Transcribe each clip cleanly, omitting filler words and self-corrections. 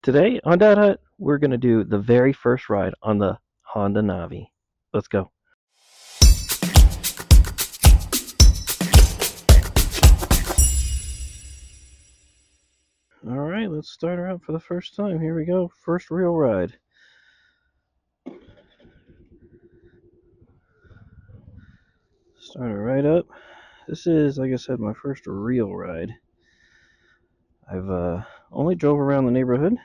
Today on Dad Hut, we're going to do the very first ride on the Honda Navi. Let's go. Alright, let's start her out for the first time. Here we go. First real ride. Start her right up. This is, like I said, my first real ride. I've only drove around the neighborhood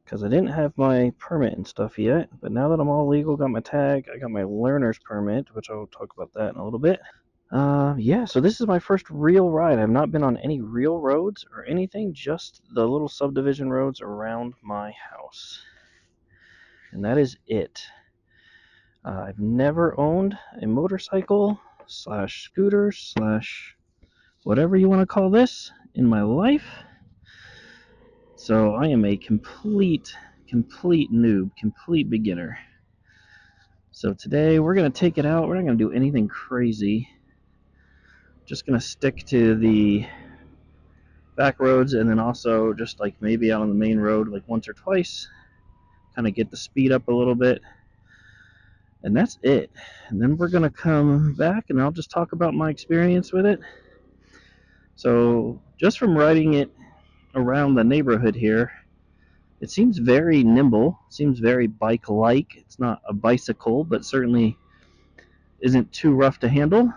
because I didn't have my permit and stuff yet. But now that I'm all legal, got my tag, I got my learner's permit, which I'll talk about that in a little bit. Yeah, so this is my first real ride. I've not been on any real roads or anything, just the little subdivision roads around my house. And that is it. I've never owned a motorcycle slash scooter slash whatever you want to call this in my life. So I am a complete noob, complete beginner. So today we're going to take it out. We're not going to do anything crazy. Just going to stick to the back roads and then also just like maybe out on the main road like once or twice, kind of get the speed up a little bit, and that's it. And then we're gonna come back and I'll just talk about my experience with it. So just from riding it around the neighborhood here, it seems very nimble, seems very bike-like. It's not a bicycle, but certainly isn't too rough to handle.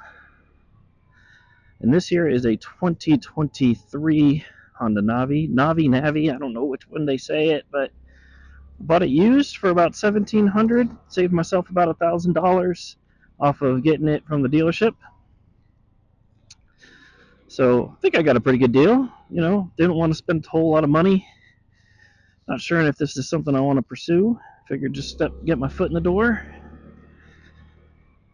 And this here is a 2023 Honda Navi, I don't know which one they say it, but bought it used for about $1,700. Saved myself about $1,000 off of getting it from the dealership. So I think I got a pretty good deal. You know, didn't want to spend a whole lot of money. Not sure if this is something I want to pursue. Figured just get my foot in the door.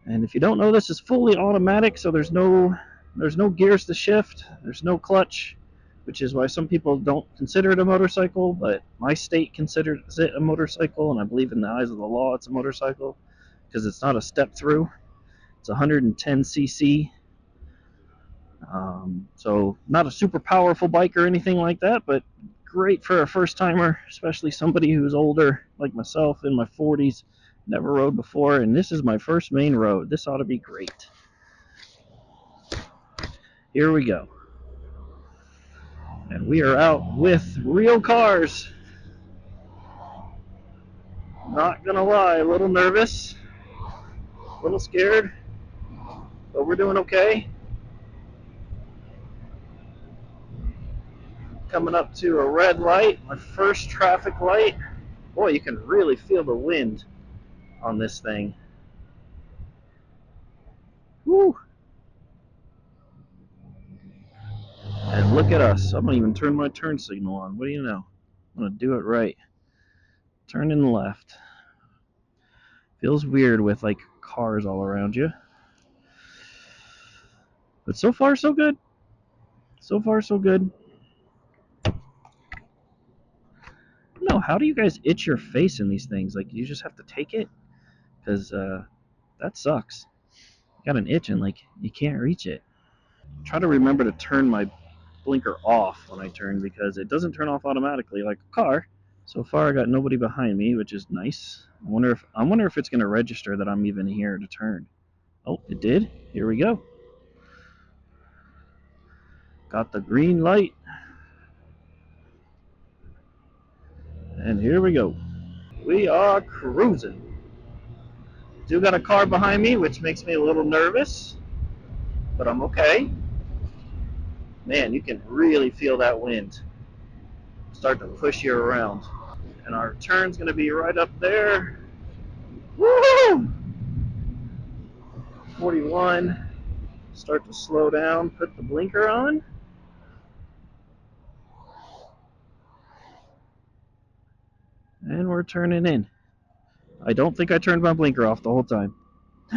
And if you don't know, this is fully automatic, so there's no gears to shift. There's no clutch, which is why some people don't consider it a motorcycle, but my state considers it a motorcycle, and I believe in the eyes of the law it's a motorcycle because it's not a step through. It's 110 cc, so not a super powerful bike or anything like that, but great for a first timer, especially somebody who's older like myself in my 40s, never rode before, and this is my first main road. This ought to be great. Here we go. And we are out with real cars. Not gonna lie, a little nervous, a little scared, but we're doing okay. Coming up to a red light, my first traffic light. Boy, you can really feel the wind on this thing. Woo! And look at us. I'm gonna even turn my turn signal on. What do you know? I'm gonna do it right. Turn in the left. Feels weird with like cars all around you. But so far so good. So far so good. No, how do you guys itch your face in these things? Like, you just have to take it? Because that sucks. You got an itch and like you can't reach it. Try to remember to turn my blinker off when I turn because it doesn't turn off automatically like a car. So far I got nobody behind me, which is nice. I wonder if it's gonna register that I'm even here to turn. Oh, it did. Here we go. Got the green light. And here we go. We are cruising. Do got a car behind me, which makes me a little nervous, but I'm okay. Man, you can really feel that wind start to push you around. And our turn's gonna be right up there. Woo! 41. Start to slow down, put the blinker on. And we're turning in. I don't think I turned my blinker off the whole time.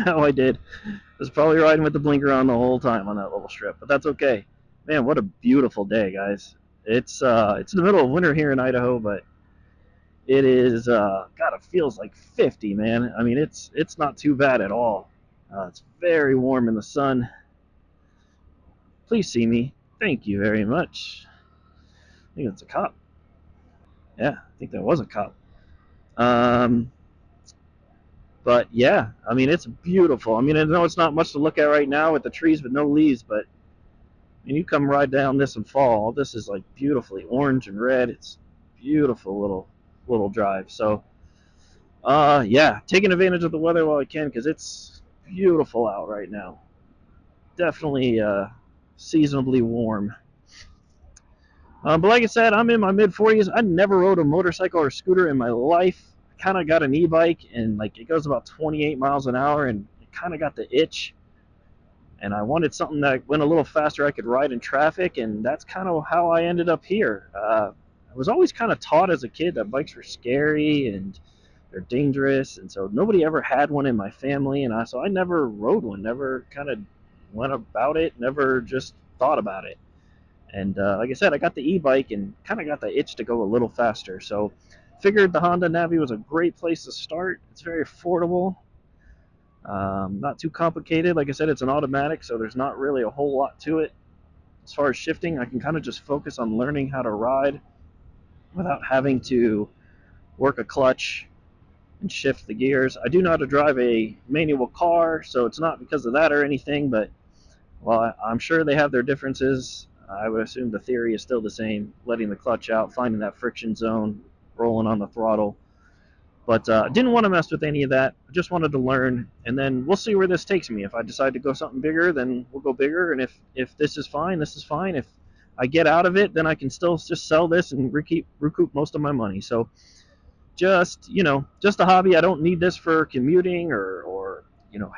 No, I did. I was probably riding with the blinker on the whole time on that little strip, but that's okay. Man, what a beautiful day, guys. It's in the middle of winter here in Idaho, but it is God, it feels like 50, man. I mean, it's not too bad at all. It's very warm in the sun. Please see me. Thank you very much. I think it's a cop. Yeah, I think that was a cop. Um, but yeah, I mean, it's beautiful. I mean, I know it's not much to look at right now with the trees with no leaves, but when you come right down this and fall, this is like beautifully orange and red. It's beautiful little drive. So, yeah, taking advantage of the weather while I can because it's beautiful out right now. Definitely seasonably warm. But like I said, I'm in my mid 40s. I never rode a motorcycle or scooter in my life. I kind of got an e-bike, and like it goes about 28 miles an hour, and it kind of got the itch. And I wanted something that went a little faster I could ride in traffic, and that's kind of how I ended up here. I was always kind of taught as a kid that bikes were scary and they're dangerous, and so nobody ever had one in my family, and so I never rode one, never kind of went about it, never just thought about it. And like I said, I got the e-bike and kind of got the itch to go a little faster. So figured the HondaNavi was a great place to start. It's very affordable, not too complicated. Like I said, it's an automatic, so there's not really a whole lot to it. As far as shifting, I can kind of just focus on learning how to ride without having to work a clutch and shift the gears. I do know how to drive a manual car, so it's not because of that or anything, but well, I'm sure they have their differences. I would assume the theory is still the same, letting the clutch out, finding that friction zone, rolling on the throttle. But didn't want to mess with any of that. I just wanted to learn, and then we'll see where this takes me. If I decide to go something bigger, then we'll go bigger. And if this is fine, this is fine. If I get out of it, then I can still just sell this and recoup most of my money. So just a hobby. I don't need this for commuting or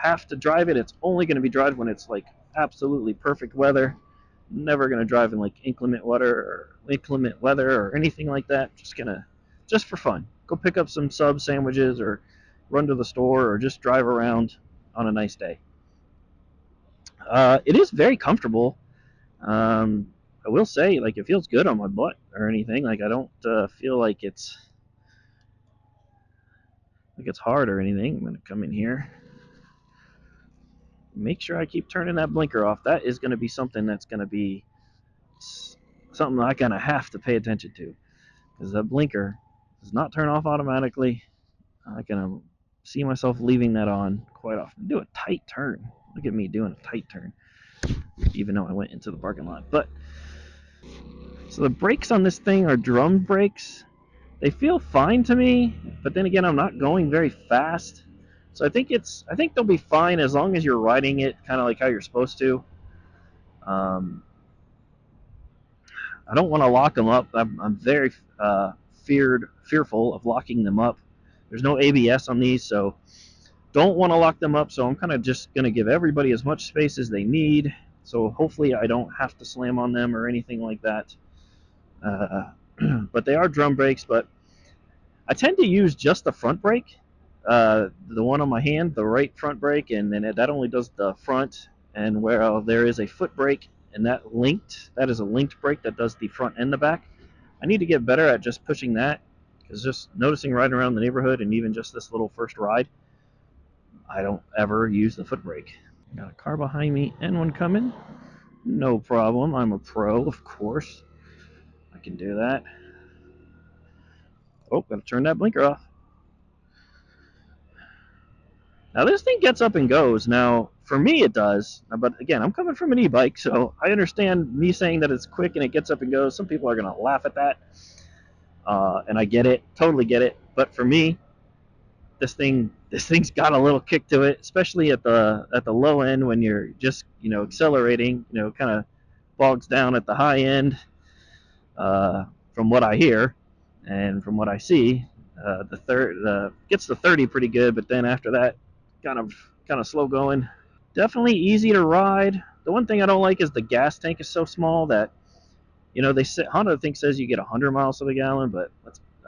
have to drive it. It's only going to be driven when it's like absolutely perfect weather. Never going to drive in like inclement weather or anything like that. Just for fun. Go pick up some sub sandwiches or run to the store or just drive around on a nice day. It is very comfortable. I will say, like, it feels good on my butt or anything. Like, I don't feel like it's hard or anything. I'm gonna come in here, make sure I keep turning that blinker off. That is gonna be something that's gonna be something I'm gonna have to pay attention to because that blinker does not turn off automatically. I can see myself leaving that on quite often. Do a tight turn. Look at me doing a tight turn, even though I went into the parking lot. But so the brakes on this thing are drum brakes. They feel fine to me, but then again, I'm not going very fast. So I think they'll be fine as long as you're riding it kind of like how you're supposed to. Um, I don't want to lock them up. I'm very fearful of locking them up. There's no ABS on these, so don't want to lock them up. So I'm kind of just going to give everybody as much space as they need. So hopefully I don't have to slam on them or anything like that. Uh, but they are drum brakes, but I tend to use just the front brake, the one on my hand, the right front brake, and then that only does the front. And where there is a foot brake, and that is a linked brake that does the front and the back. I need to get better at just pushing that, because just noticing riding around the neighborhood and even just this little first ride, I don't ever use the foot brake. Got a car behind me and one coming. No problem. I'm a pro, of course. I can do that. Oh, gotta turn that blinker off. Now this thing gets up and goes. Now for me it does, but again I'm coming from an e-bike, so I understand me saying that it's quick and it gets up and goes. Some people are gonna laugh at that, and I get it, totally get it. But for me, this thing's got a little kick to it, especially at the low end when you're just accelerating. Kind of bogs down at the high end. From what I hear and from what I see, the gets to 30 pretty good, but then after that, kind of slow going. Definitely easy to ride. The one thing I don't like is the gas tank is so small that they say Honda I think says you get 100 miles to the gallon, but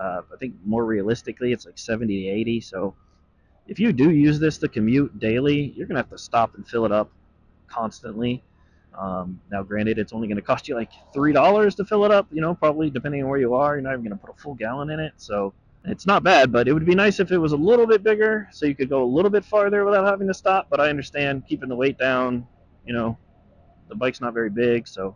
I think more realistically it's like 70 to 80. So if you do use this to commute daily, you're gonna have to stop and fill it up constantly. Now, granted, it's only going to cost you like $3 to fill it up. Probably depending on where you are, you're not even going to put a full gallon in it. So it's not bad, but it would be nice if it was a little bit bigger, so you could go a little bit farther without having to stop. But I understand keeping the weight down. The bike's not very big, so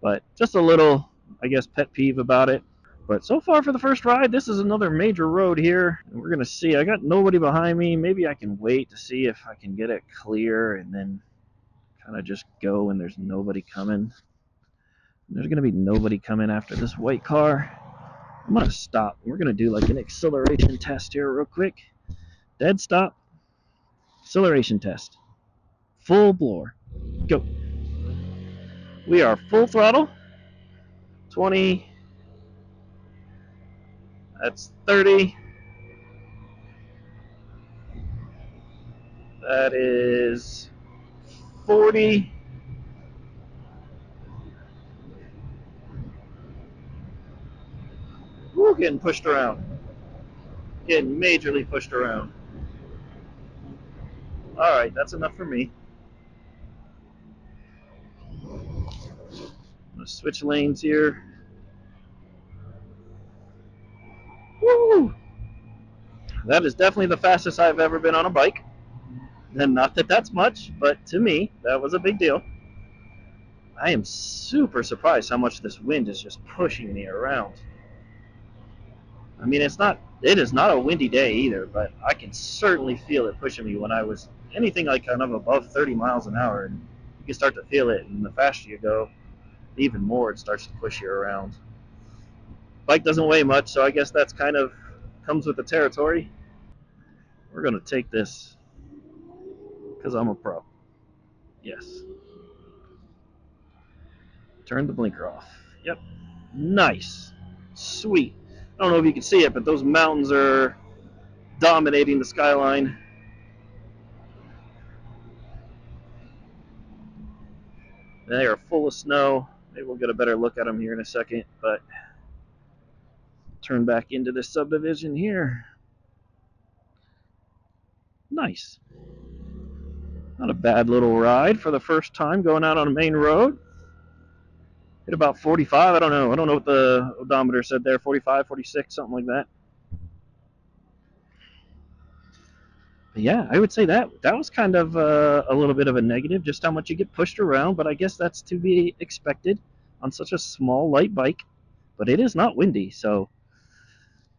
but just a little, I guess, pet peeve about it. But so far for the first ride, this is another major road here. And we're going to see. I got nobody behind me. Maybe I can wait to see if I can get it clear and then kind of just go when there's nobody coming. There's going to be nobody coming after this white car. I'm going to stop. We're going to do like an acceleration test here real quick. Dead stop. Acceleration test. Full blower. Go. We are full throttle. 20. That's 30. That is 40. We're getting pushed around. Getting majorly pushed around. Alright, that's enough for me. I'm going to switch lanes here. Woo! That is definitely the fastest I've ever been on a bike. And not that that's much, but to me, that was a big deal. I am super surprised how much this wind is just pushing me around. I mean, it is not a windy day either, but I can certainly feel it pushing me when I was anything like kind of above 30 miles an hour. And you can start to feel it, and the faster you go, even more it starts to push you around. Bike doesn't weigh much, so I guess that's kind of comes with the territory. We're going to take this because I'm a pro. Yes. Turn the blinker off. Yep. Nice. Sweet. I don't know if you can see it, but those mountains are dominating the skyline. They are full of snow. Maybe we'll get a better look at them here in a second, but turn back into this subdivision here. Nice. Not a bad little ride for the first time going out on a main road. Hit about 45. I don't know what the odometer said there. 45, 46, something like that. But yeah, I would say that was kind of a little bit of a negative, just how much you get pushed around. But I guess that's to be expected on such a small, light bike. But it is not windy, so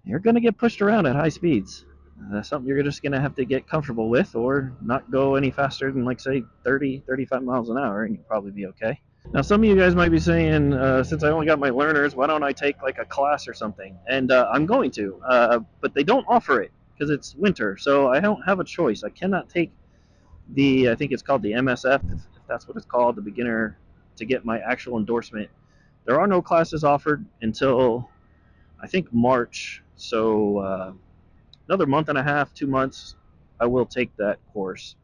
you're going to get pushed around at high speeds. That's something you're just going to have to get comfortable with, or not go any faster than, like, say, 30, 35 miles an hour, and you'll probably be okay. Now, some of you guys might be saying, since I only got my learners, why don't I take, like, a class or something? And I'm going to, but they don't offer it because it's winter, so I don't have a choice. I cannot take I think it's called the MSF, if that's what it's called, the beginner, to get my actual endorsement. There are no classes offered until, I think, March, so another month and a half, 2 months, I will take that course.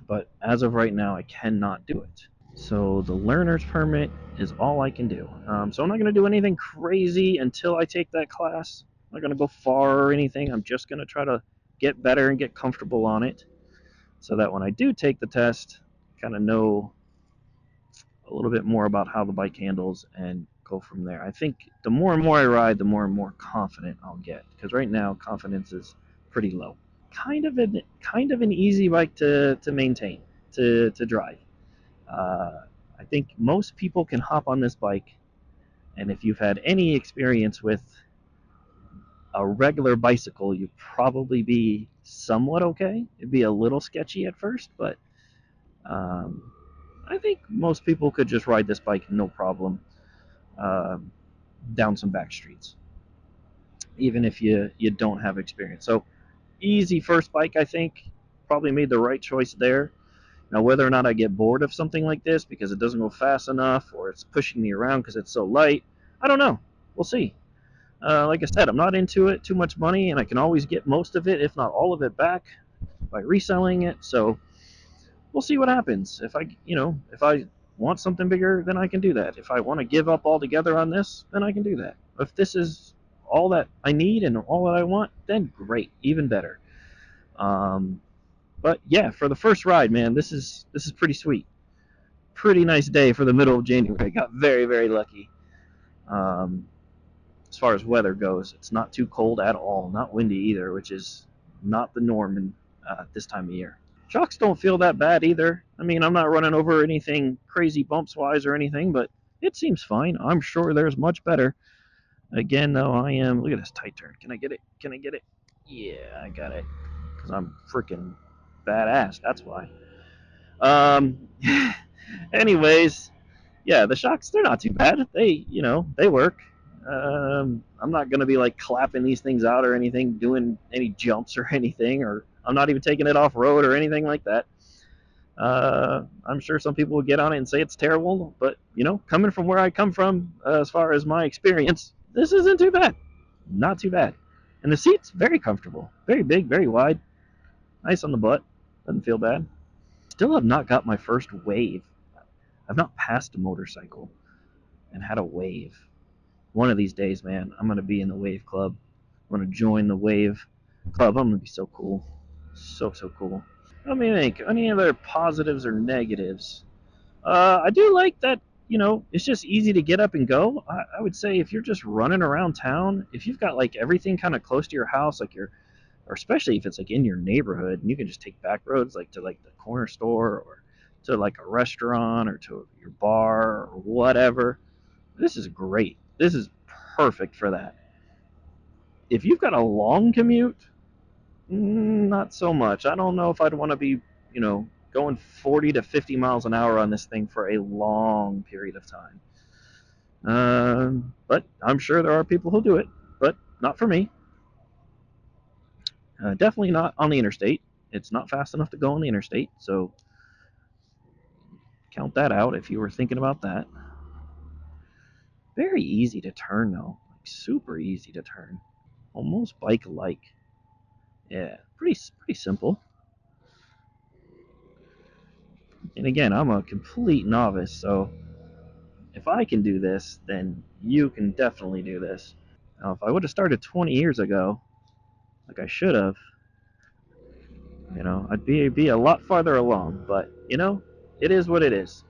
But as of right now, I cannot do it. So the learner's permit is all I can do. So I'm not going to do anything crazy until I take that class. I'm not going to go far or anything. I'm just going to try to get better and get comfortable on it, so that when I do take the test, I kind of know a little bit more about how the bike handles and go from there. I think the more and more I ride, the more and more confident I'll get, because right now confidence is pretty low. Kind of an easy bike to maintain, to drive. I think most people can hop on this bike, and if you've had any experience with a regular bicycle, you'd probably be somewhat okay. It'd be a little sketchy at first, but I think most people could just ride this bike no problem down some back streets, even if you don't have experience. So easy first bike, I think. Probably made the right choice there. Now, whether or not I get bored of something like this because it doesn't go fast enough, or it's pushing me around because it's so light, I don't know. We'll see. Like I said, I'm not into it. Too much money, and I can always get most of it, if not all of it, back by reselling it. So we'll see what happens. If I want something bigger, then I can do that. If I want to give up altogether on this, then I can do that. If this is all that I need and all that I want, then great, even better. But yeah, for the first ride, man, this is pretty sweet. Pretty nice day for the middle of January. I got very, very lucky. As far as weather goes, it's not too cold at all, not windy either, which is not the norm in this time of year. Shocks don't feel that bad either. I mean, I'm not running over anything crazy bumps wise or anything, but it seems fine. I'm sure there's much better. Again, though, I am. Look at this tight turn. Can I get it? Can I get it? Yeah, I got it. Because I'm freaking badass. That's why. Um. Anyways, yeah, the shocks, they're not too bad. They work. I'm not gonna be like clapping these things out or anything, doing any jumps or anything, or I'm not even taking it off road or anything like that. I'm sure some people will get on it and say it's terrible, but coming from where I come from, as far as my experience, this isn't too bad. Not too bad. And the seat's very comfortable, very big, very wide, nice on the butt. Doesn't feel bad. Still have not got my first wave. I've not passed a motorcycle and had a wave. One of these days, man, I'm gonna be in the wave club. I'm gonna join the wave club. I'm gonna be so cool, so cool. Let me think. Any other positives or negatives? I do like that. It's just easy to get up and go. I would say if you're just running around town, if you've got like everything kind of close to your house, or especially if it's like in your neighborhood, and you can just take back roads like to like the corner store or to like a restaurant or to your bar or whatever. This is great. This is perfect for that. If you've got a long commute, not so much. I don't know if I'd want to be, going 40 to 50 miles an hour on this thing for a long period of time. But I'm sure there are people who do it, but not for me. Definitely not on the interstate. It's not fast enough to go on the interstate, so count that out if you were thinking about that. Very easy to turn, though. Like, super easy to turn. Almost bike-like. Yeah, pretty simple. And again, I'm a complete novice, so if I can do this, then you can definitely do this. Now, if I would have started 20 years ago, like I should have, I'd be a lot farther along. But it is what it is.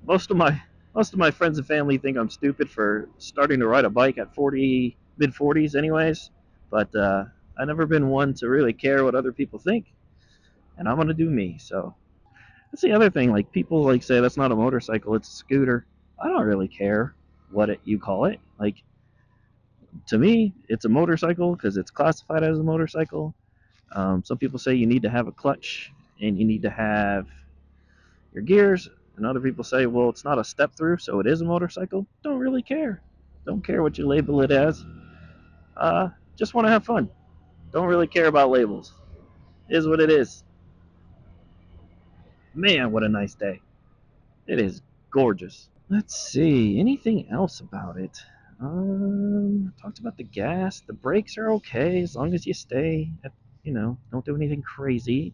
Most of my most of my friends and family think I'm stupid for starting to ride a bike at 40, mid 40s, anyways. But I've never been one to really care what other people think, and I'm gonna do me. So that's the other thing. Like people like say that's not a motorcycle, it's a scooter. I don't really care what you call it. Like to me, it's a motorcycle because it's classified as a motorcycle. Some people say you need to have a clutch and you need to have your gears, and other people say, well, it's not a step through, so it is a motorcycle. Don't really care. Don't care what you label it as. Just want to have fun. Don't really care about labels. It is what it is. Man, what a nice day. It is gorgeous. Let's see. Anything else about it? Talked about the gas. The brakes are okay as long as you stay at, don't do anything crazy.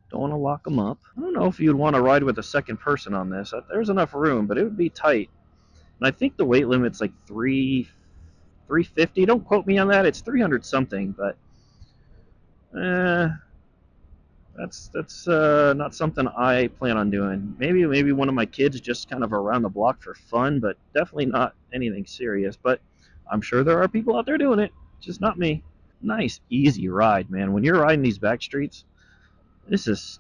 Don't want to lock them up. I don't know if you'd want to ride with a second person on this. There's enough room, but it would be tight. And I think the weight limit's like 350. Don't quote me on that. It's 300 something, but eh, that's not something I plan on doing. Maybe one of my kids just kind of around the block for fun, but definitely not anything serious. But I'm sure there are people out there doing it, just not me. Nice, easy ride, man. When you're riding these back streets, this is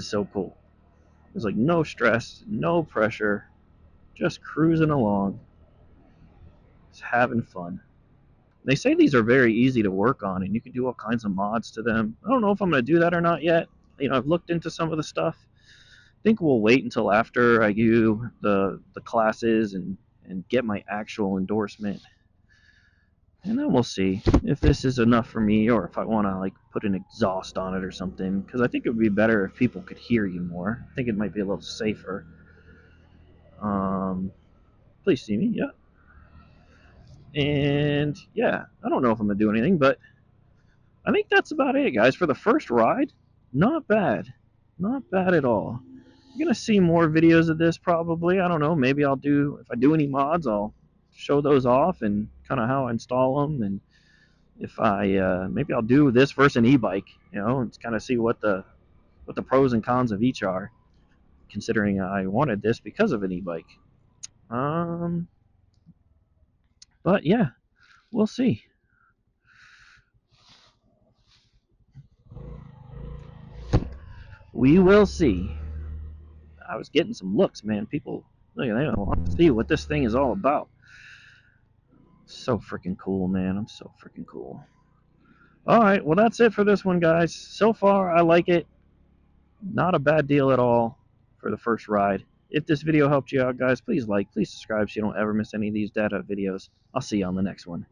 so cool. There's like no stress, no pressure, just cruising along, just having fun. They say these are very easy to work on, and you can do all kinds of mods to them. I don't know if I'm going to do that or not yet. I've looked into some of the stuff. I think we'll wait until after I do the classes and get my actual endorsement, and then we'll see if this is enough for me or if I want to like put an exhaust on it or something. Because I think it would be better if people could hear you more. I think it might be a little safer. Please see me, yeah. And yeah, I don't know if I'm gonna do anything, but I think that's about it, guys. For the first ride, not bad. Not bad at all. You're gonna see more videos of this probably. I don't know. Maybe if I do any mods, I'll show those off and kind of how I install them. And if maybe I'll do this versus an e-bike, and kind of see what the pros and cons of each are. Considering I wanted this because of an e-bike. But yeah, we'll see. We will see. I was getting some looks, man. People, look, they want to see what this thing is all about. So freaking cool, man. I'm so freaking cool. Alright, well that's it for this one, guys. So far, I like it. Not a bad deal at all for the first ride. If this video helped you out, guys, please like, please subscribe so you don't ever miss any of these data videos. I'll see you on the next one.